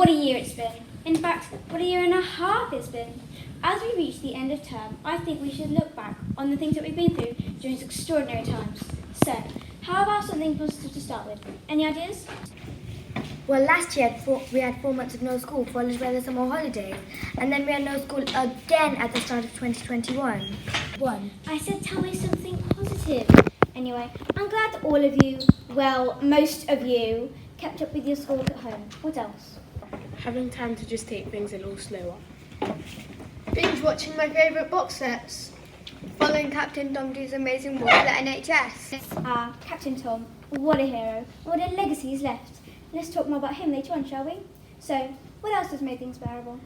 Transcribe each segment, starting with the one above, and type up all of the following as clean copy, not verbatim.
What a year it's been. In fact, what a year and a half it's been. As we reach the end of term, I think we should look back on the things that we've been through during these extraordinary times. So, how about something positive to start with? Any ideas? Well, last year we had 4 months of no school, followed by the summer holidays, and then we had no school again at the start of 2021. I said tell me something positive. Anyway, I'm glad that all of you, well, most of you, kept up with your school at home. What else? Having time to just take things a little slower. Binge watching my favourite box sets. Following Captain Dom's amazing work at NHS. Captain Tom, what a hero. What a legacy he's left. Let's talk more about him later on, shall we? So, what else has made things bearable?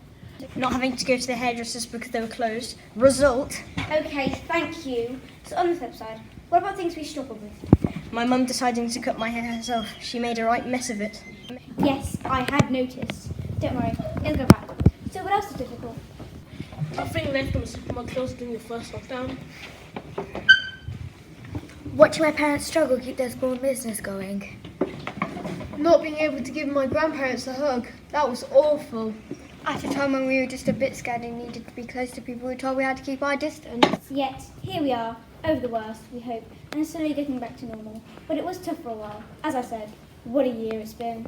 Not having to go to the hairdressers because they were closed. Result? Okay, thank you. So on the flip side, what about things we struggled with? My mum deciding to cut my hair herself. She made a right mess of it. Yes, I had noticed. Don't worry, it'll go back. So what else is difficult? Nothing left on the supermarket closed during the first lockdown. Watching my parents struggle keep their small business going. Not being able to give my grandparents a hug. That was awful. At a time when we were just a bit scared and needed to be close to people, we were told we had to keep our distance. Yet, here we are, over the worst, we hope, and slowly getting back to normal. But it was tough for a while. As I said, what a year it's been.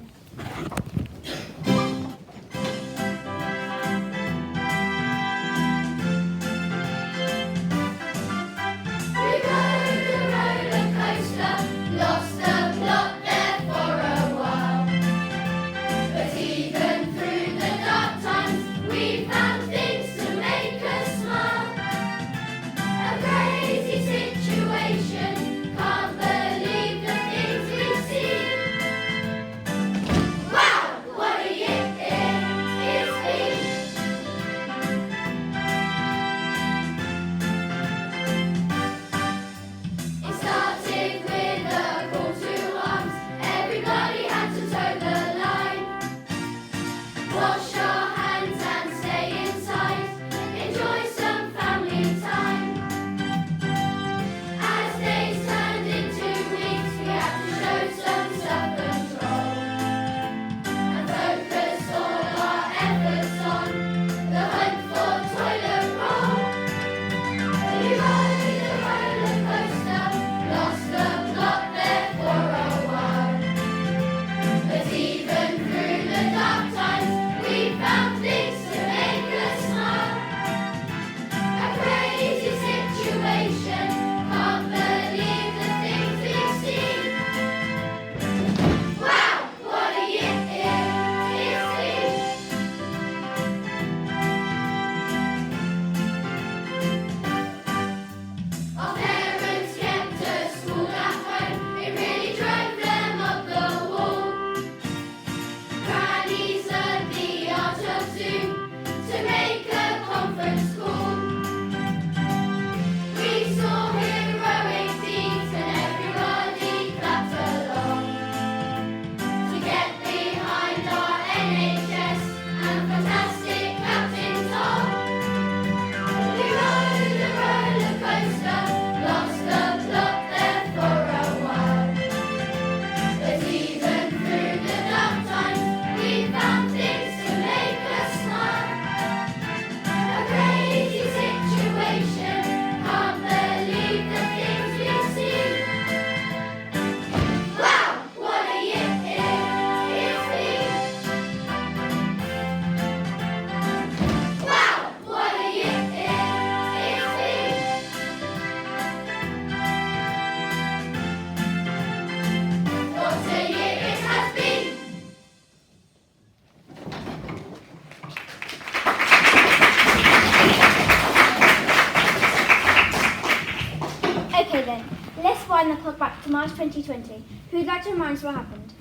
Wind the clock back to March 2020. Who'd like to remind us what happened?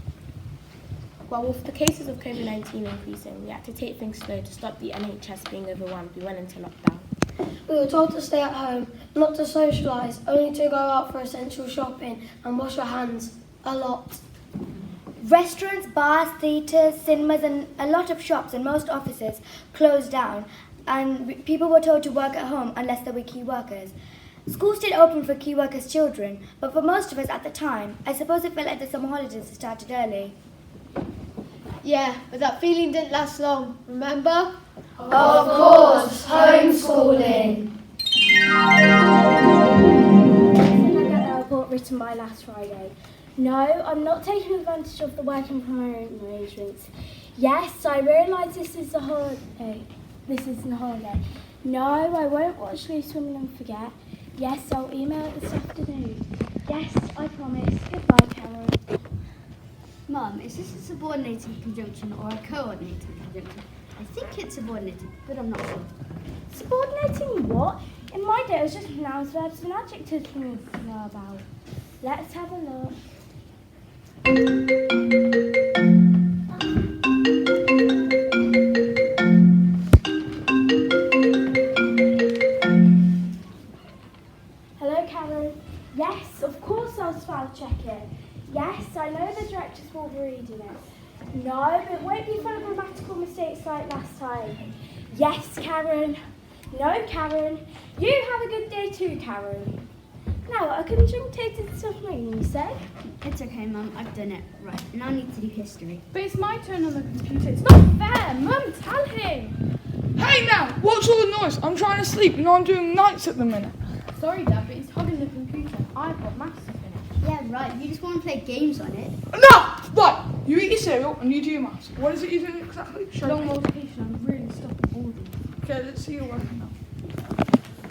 Well, with the cases of COVID-19 increasing, we had to take things slow to stop the NHS being overwhelmed. We went into lockdown. We were told to stay at home, not to socialise, only to go out for essential shopping and wash our hands a lot. Restaurants, bars, theatres, cinemas and a lot of shops and most offices closed down, and people were told to work at home unless they were key workers. Schools stayed open for key workers' children, but for most of us at the time, I suppose it felt like the summer holidays started early. Yeah, but that feeling didn't last long, remember? Of course, homeschooling. Didn't I get that report written by last Friday? No, I'm not taking advantage of the working from home arrangements. Yes, I realise this is a holiday. This isn't a holiday. No, I won't watch Loose Women and forget. Yes, I'll email it this afternoon. Yes, I promise. Goodbye, Cameron. Mum, is this a subordinating conjunction or a coordinating conjunction? I think it's subordinating, but I'm not sure. Subordinating what? In my day, it was just nouns, verbs, and adjectives we need to know about. Let's have a look. Hello, Karen. Yes, of course I'll spell check it. Yes, I know the directors will be reading it. No, it won't be full of grammatical mistakes like last time. Yes, Karen. No, Karen. You have a good day too, Karen. Now, I can drink tated stuff you say? It's okay, Mum, I've done it. Right, now I need to do history. But it's my turn on the computer. It's not fair. Mum, tell him. Hey now, what's all the noise? I'm trying to sleep, you know I'm doing nights at the minute. Sorry, Dad, but he's hogging the computer. I've got maths to finish. Yeah, right, you just want to play games on it. No! Right, you eat your cereal and you do your maths. What is it you do exactly? Show Long me. multiplication, I'm really stuck with all these. Okay, let's see your work now.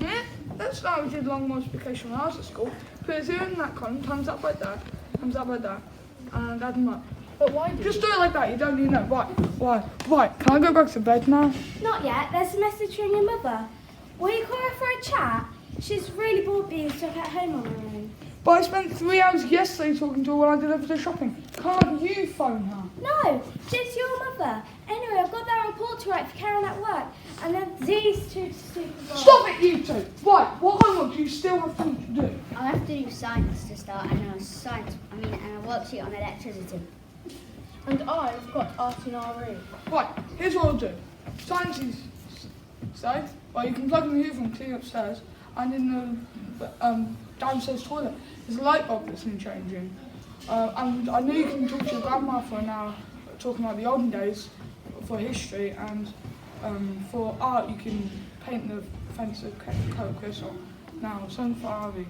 Yeah, that's how we did long multiplication when I was at school. Put a 0 in that column, times that by that, and add them up. But why do Just do it like that, you don't need to know. Right, can I go back to bed now? Not yet. There's a message from your mother. Will you call her for a chat? She's really bored being stuck at home on her own. But I spent 3 hours yesterday talking to her when I delivered her shopping. Can't you phone her? No, she's your mother. Anyway, I've got that report to write for Karen at work. And then these two stupid boys. Stop it, you two! Right, what homework do you still have to do? I'll have to do science to start, and a worksheet on electricity. And I've got art and RE. Right, here's what I'll do. Science is safe. Well, you can plug in the hoover and clean upstairs, and in the downstairs toilet, there's a light bulb that's been changing. And I know you can talk to your grandma for an hour, talking about the olden days for history, and for art you can paint the fence of colour crystal. Now, something for Harvey.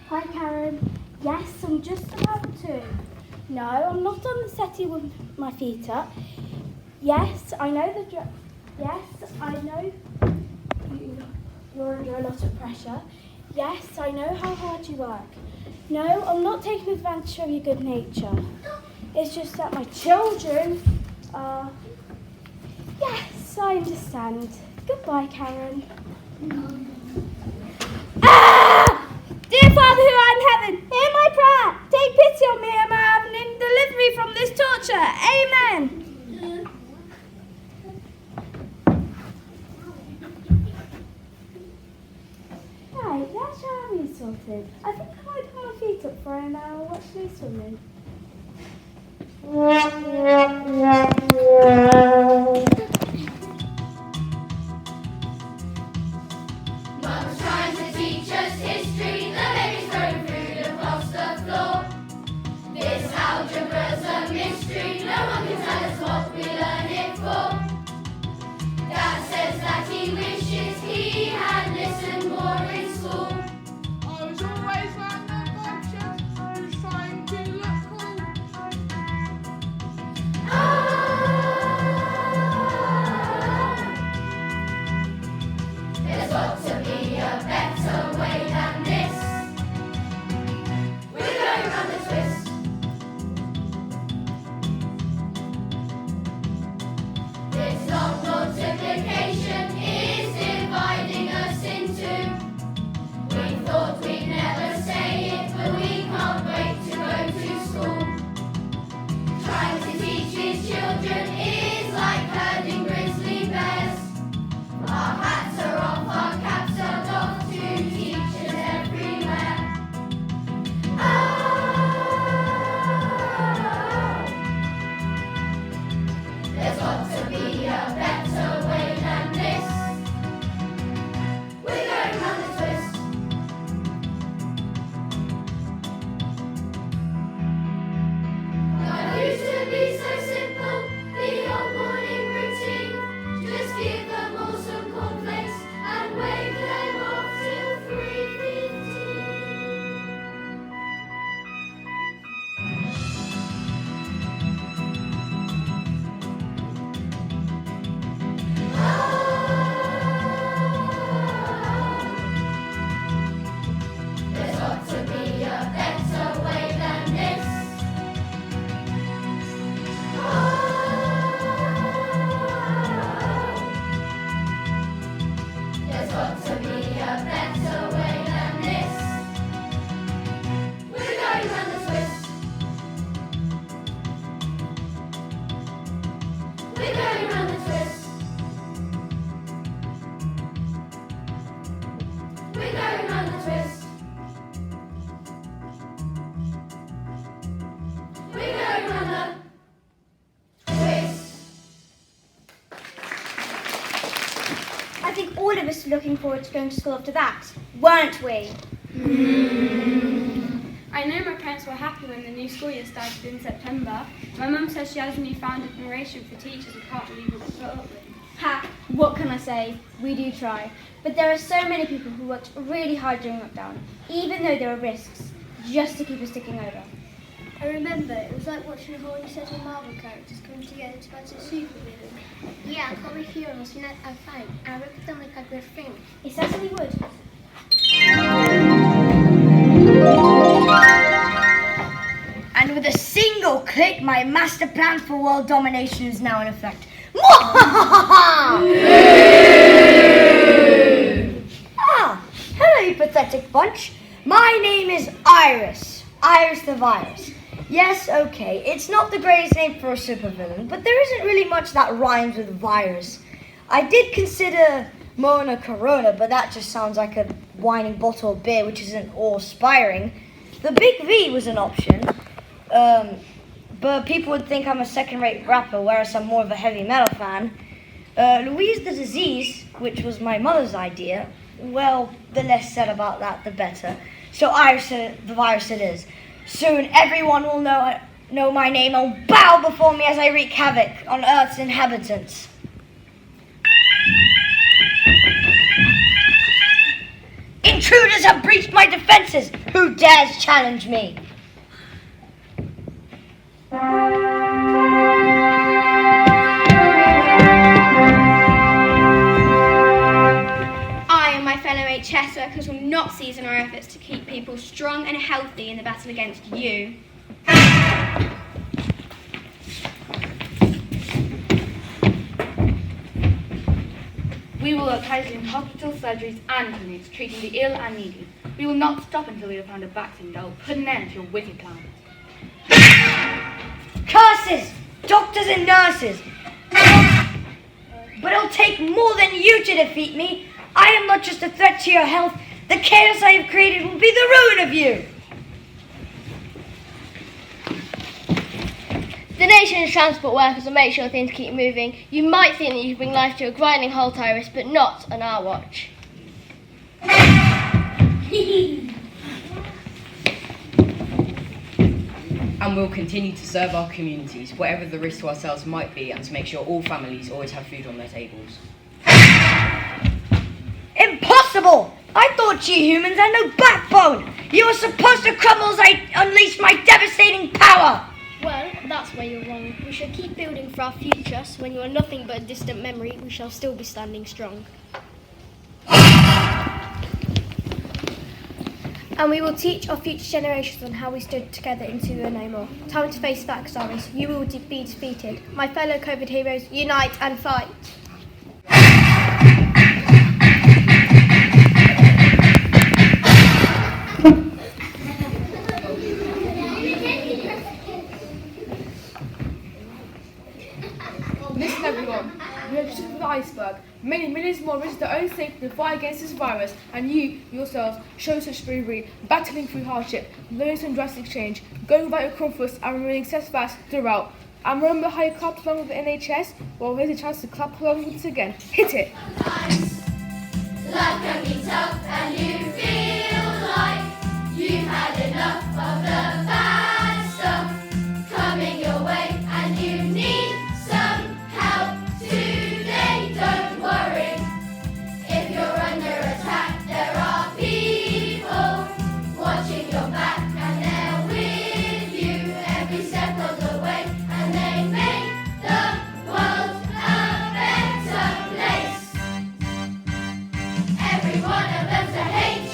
Hi, Karen. Yes, I'm just about to. No, I'm not on the settee with my feet up. Yes, I know Yes, I know you're under a lot of pressure. Yes, I know how hard you work. No, I'm not taking advantage of your good nature. It's just that my children are... Yes, I understand. Goodbye, Karen. Ah! Dear Father who art in heaven, hear my prayer. Take pity on me and my heaven and deliver me from this torture. Amen. Right, that's how we sorted. I think I might put my feet up for an hour and watch Loose Women. Mum's trying to teach us history, the baby's throwing food across the floor. This algebra's a mystery, no one can tell us what we learn it for. Dad says that he wishes he had listened more in school. I was always round the bunches, I was trying to look cool. Ah! I think all of us were looking forward to going to school after that, weren't we? I know my parents were happy when the new school year started in September. My mum says she has a newfound admiration for teachers and can't believe what they put up with. Ha, what can I say? We do try. But there are so many people who worked really hard during lockdown, even though there were risks, just to keep us ticking over. I remember, it was like watching a whole new set of Marvel characters come together to battle a supervillain. Yeah, comic heroes, you know, I find. I reckon they'll make a great film. It certainly would. And with a single click, my master plan for world domination is now in effect. Hello, you pathetic bunch. My name is Iris. Iris the Virus. Yes, okay, it's not the greatest name for a supervillain, but there isn't really much that rhymes with virus. I did consider Mona Corona, but that just sounds like a whining bottle of beer, which isn't awe-inspiring. The Big V was an option, but people would think I'm a second-rate rapper, whereas I'm more of a heavy metal fan. Louise the Disease, which was my mother's idea, well, the less said about that, the better. So Iris the Virus it is. Soon everyone will know my name and will bow before me as I wreak havoc on Earth's inhabitants. Intruders have breached my defenses. Who dares challenge me? I and my fellow HS workers will not cease in our efforts to keep people strong and healthy in the battle against you. We will work tightly in hospitals, surgeries and clinics, treating the ill and needy. We will not stop until we have found a vaccine that will put an end to your wicked plans. Curses! Doctors and nurses! But it'll take more than you to defeat me. I am not just a threat to your health. The chaos I have created will be the ruin of you. The nation's transport workers will make sure things keep moving. You might think that you can bring life to a grinding halt, Iris, but not on our watch. And we'll continue to serve our communities, whatever the risk to ourselves might be, and to make sure all families always have food on their tables. Impossible! I thought you humans had no backbone! You were supposed to crumble as I unleashed my devastating power! Well, that's where you're wrong. We shall keep building for our future, so when you are nothing but a distant memory, we shall still be standing strong. And we will teach our future generations on how we stood together until we are no more. Time to face facts, Iris. You will be defeated. My fellow COVID heroes, unite and fight. Listen everyone, we are just the iceberg. Many millions more risk their own safety to fight against this virus, and you, yourselves, show such bravery, battling through hardship, learning some drastic change, going without your comforts and remaining steadfast throughout. And remember how you clapped along with the NHS? Well, here's a chance to clap along once again. Hit it! Life can be tough and you feel like you've had enough of the bad stuff coming your way and you need some help today. Don't worry, if you're under attack, there are people watching your back and they're with you every step of the way, and they make the world a better place. Every one of them's a H.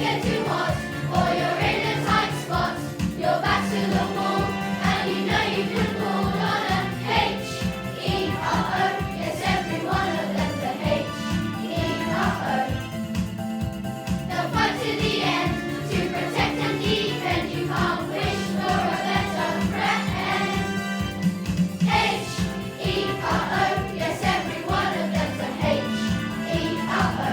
get too hot or you're in a tight spot, your back to the wall and you know you can call on a H-E-R-O. Yes, every one of them's a H-E-R-O. They'll fight to the end to protect and defend. You can't wish for a better friend. H-E-R-O. Yes, every one of them's a H-E-R-O.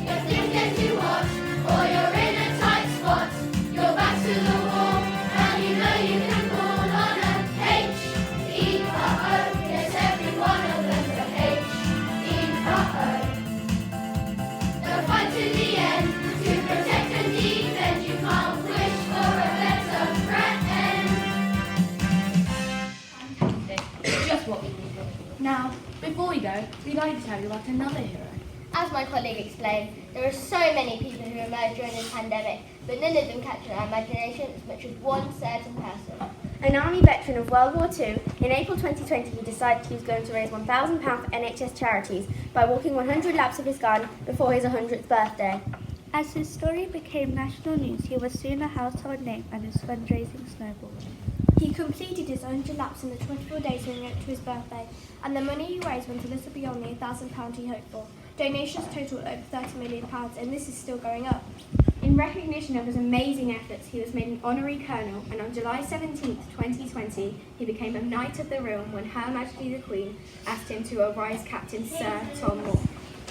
If things get too hot or you're in a tight spot, your back's to the wall and you know you can call on a H-E-R-O. Yes, every one of them's a H-E-R-O. They'll fight to the end to protect and defend. You can't wish for a better friend. Just what we needed. Now, before we go, we'd like to tell you about another hero. As my colleague explained, there are so many people who emerged during this pandemic, but none of them captured our imagination as much as one certain person. An army veteran of World War II, in April 2020 he decided he was going to raise £1,000 for NHS charities by walking 100 laps of his garden before his 100th birthday. As his story became national news, he was soon a household name and his fundraising snowballed. He completed his 100 laps in the 24 days leading up to his birthday, and the money he raised went a little beyond the £1,000 he hoped for. Donations totaled over £30 million, and this is still going up. In recognition of his amazing efforts, he was made an honorary colonel, and on July 17, 2020, he became a Knight of the Realm when Her Majesty the Queen asked him to arise Captain Sir Tom Moore.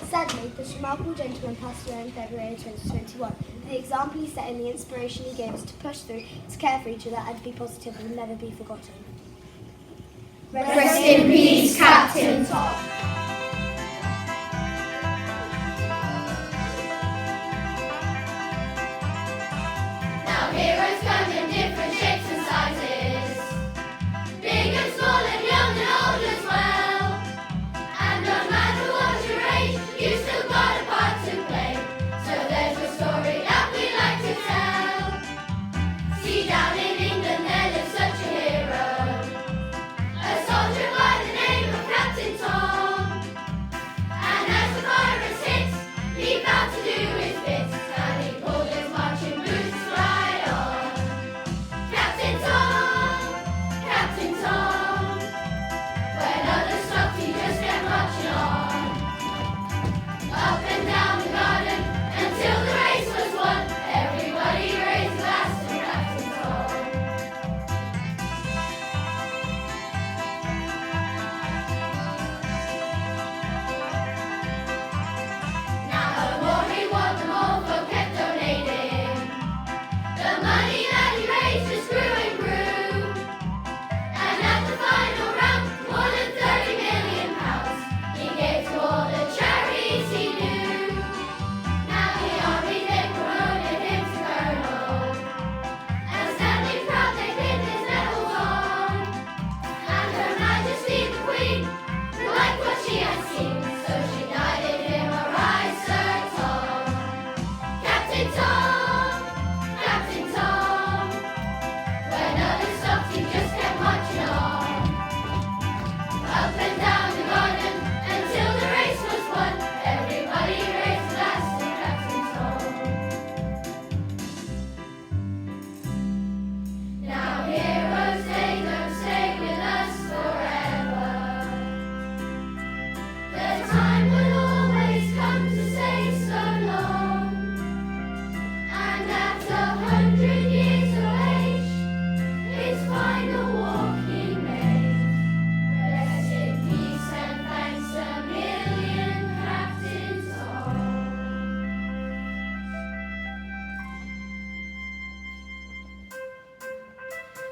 Sadly, this remarkable gentleman passed away in February 2021. The example he set and the inspiration he gave us to push through, to care for each other and to be positive will never be forgotten. Rest in peace, Captain Tom. Now heroes come in different shapes and sizes, big and small and young and old as well. And no matter what your age, you still got a part to play. So there's a story that we like to tell. See, down in England there lives such a hero, a soldier by the name of Captain Tom. And as the virus hits, he vowed to do his bit, and he pulled his marching boots right on. Captain Tom, Captain Tom. When others stopped, he just kept marching on. Up and down the garden until the race was won. Everybody raised a glass to Captain Tom. Now the more he won, the more folk kept donating. The money that he raised just grew and grew. And at the final round, more than £30 million he gave to all the charities he knew. Now the army, they promoted him to colonel, and standing proud they pinned his medals on. And Her Majesty the Queen liked what she had seen, so she knighted him a rise, Sir Tom. Captain Tom, Captain Tom. When others stopped, he just kept marching on. Up and down the garden until the race was won. Everybody raised a glass to Captain Tom. Now heroes, they don't stay with us forever. The time will always come to say so long. And after 100 years of age, his final walk he made. Rest in peace and thanks a million, Captain Tom.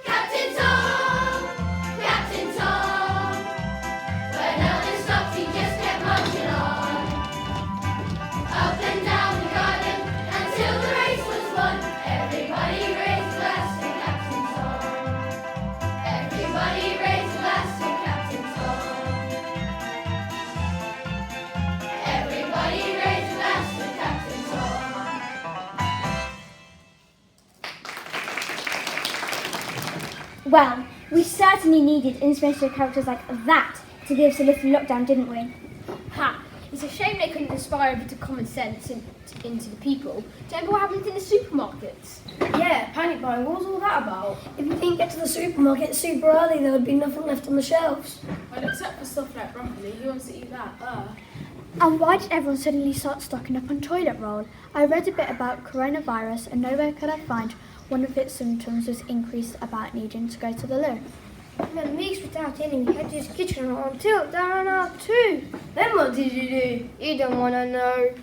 Captain Tom, Captain Tom. When others stopped, he just kept marching on. Up and down the garden until the race was won. Everybody raised a glass to Captain Tom. Everybody raised a glass to Captain Tom. Everybody raised a glass to Captain Tom. Well, we certainly needed inspirational characters like that to give us a little lockdown, didn't we? Ha! You It's a shame they couldn't inspire a bit of common sense into the people. Remember what happened in the supermarkets? Yeah, panic buying. What was all that about? If you didn't get to the supermarket super early, there would be nothing left on the shelves. Well, except for stuff like broccoli, who wants to eat that? And why did everyone suddenly start stocking up on toilet roll? I read a bit about coronavirus and nowhere could I find one of its symptoms was increased about needing to go to the loo. Then weeks without any, we had to use the kitchen on tilt down our too. Then what did you do? You don't want to know.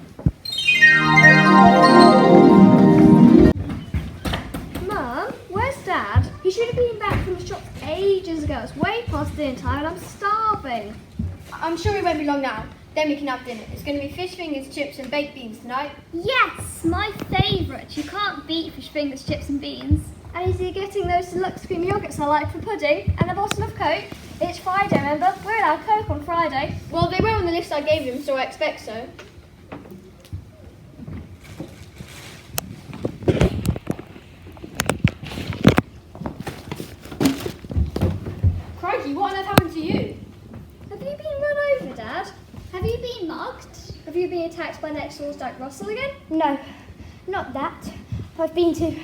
Mum, where's Dad? He should have been back from the shops ages ago. It's way past dinner time and I'm starving. I'm sure it won't be long now. Then we can have dinner. It's going to be fish fingers, chips and baked beans tonight. Yes, my favourite. You can't beat fish fingers, chips and beans. And is he getting those deluxe cream yogurts I like for pudding and a bottle of Coke? It's Friday, remember? We're allowed Coke on Friday. Well, they were on the list I gave him, so I expect so. Crikey, what on earth happened to you? Have you been run over, Dad? Have you been mugged? Have you been attacked by next door's Jack Russell again? No, not that. I've been to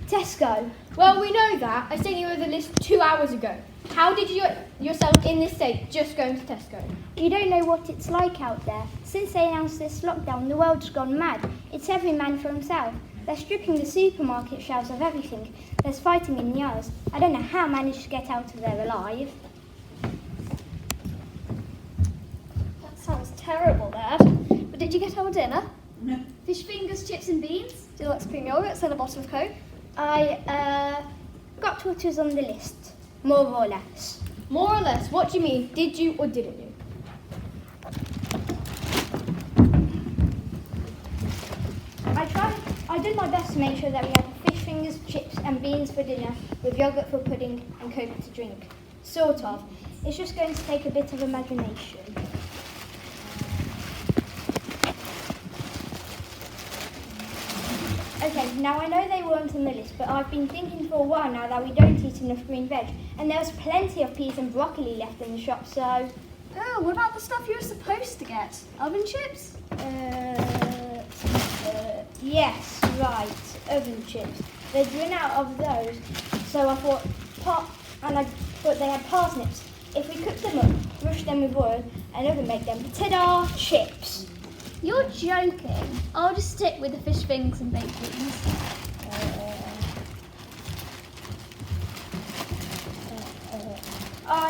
Tesco. Well, we know that. I sent you over the list 2 hours ago. How did you yourself in this state just going to Tesco? You don't know what it's like out there. Since they announced this lockdown, the world's gone mad. It's every man for himself. They're stripping the supermarket shelves of everything. There's fighting in the aisles. I don't know how I managed to get out of there alive. That sounds terrible, Dad. But did you get our dinner? No. Fish fingers, chips and beans, deluxe cream yogurts and a bottle of Coke? I got what was on the list, more or less. More or less, what do you mean? Did you or didn't you? I did my best to make sure that we had fish fingers, chips and beans for dinner with yogurt for pudding and Coke to drink. Sort of. It's just going to take a bit of imagination. Okay, now I know they weren't on the list, but I've been thinking for a while now that we don't eat enough green veg, and there was plenty of peas and broccoli left in the shop, so... Oh, what about the stuff you were supposed to get? Oven chips? Yes, right, oven chips. They'd run out of those, so I thought they had parsnips. If we cook them up, brush them with oil, and oven make them, ta-da, chips. You're joking. I'll just stick with the fish fingers and baked beans.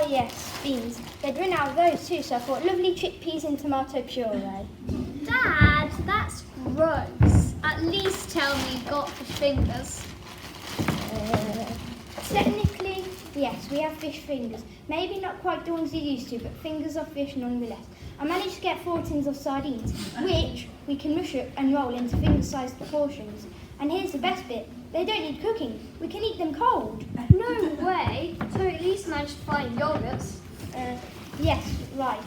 Yes, beans. They'd run out of those too, so I thought lovely chickpeas and tomato puree. Dad, that's gross. At least tell me you got fish fingers. Technically, yes, we have fish fingers. Maybe not quite the ones you used to, but fingers of fish nonetheless. I managed to get 4 tins of sardines, which we can mush up and roll into finger-sized portions. And here's the best bit. They don't need cooking. We can eat them cold. No way. So at least managed to find yogurts. Yes, right.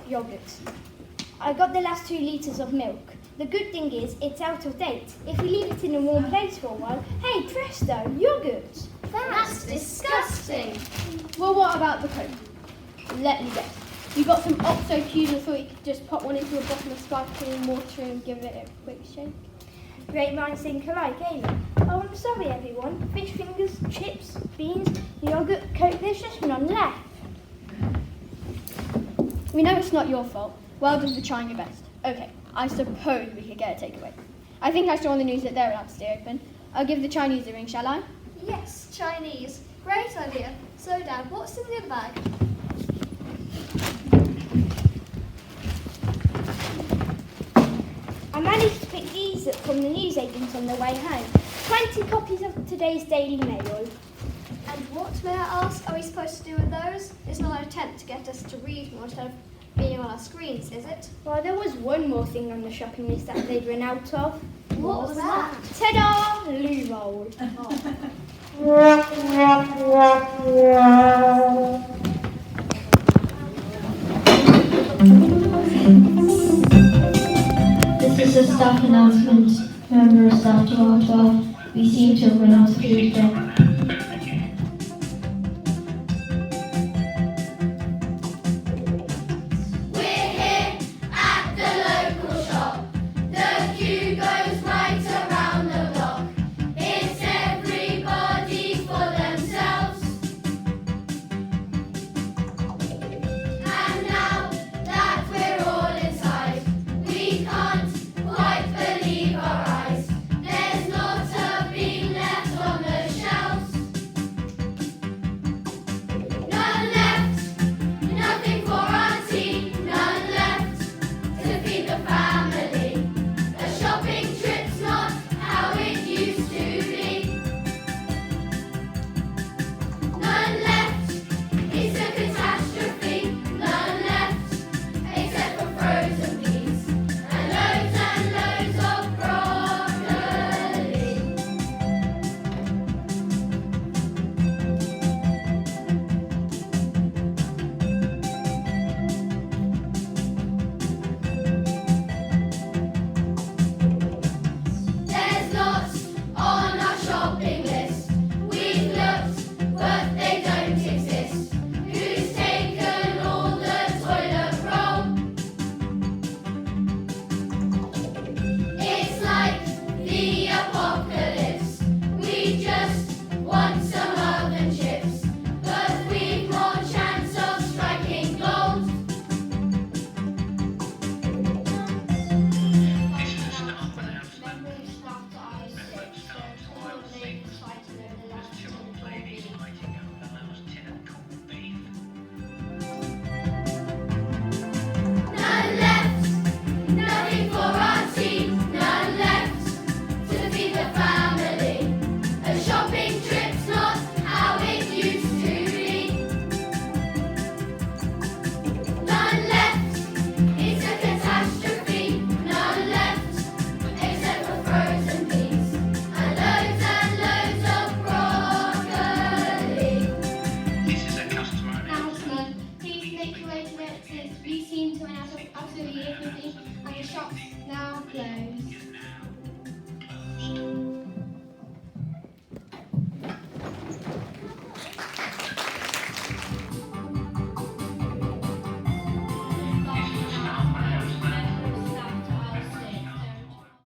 Yogurt. I got the last 2 litres of milk. The good thing is, it's out of date. If we leave it in a warm place for a while, hey, presto, yogurt. That's disgusting. Well, what about the Coke? Let me guess. You got some Oxo cubes and thought you could just pop one into a bottle of sparkling water and give it a quick shake? Great minds think alike, eh? Oh, I'm sorry, everyone. Fish fingers, chips, beans, yogurt, Coke, there's just none left. We know it's not your fault. Well done for trying your best. Okay, I suppose we could get a takeaway. I think I saw on the news that they're allowed to stay open. I'll give the Chinese a ring, shall I? Yes, Chinese. Great idea. So, Dad, what's in the other bag? I managed to pick these up from the newsagents on the way home. 20 copies of today's Daily Mail. And what, may I ask, are we supposed to do with those? It's not an attempt to get us to read more instead of being on our screens, is it? Well, there was one more thing on the shopping list that they'd run out of. What was that? Ta-da! Loo roll. This is a staff announcement. Member of staff to R12. We seem to have run out of food again.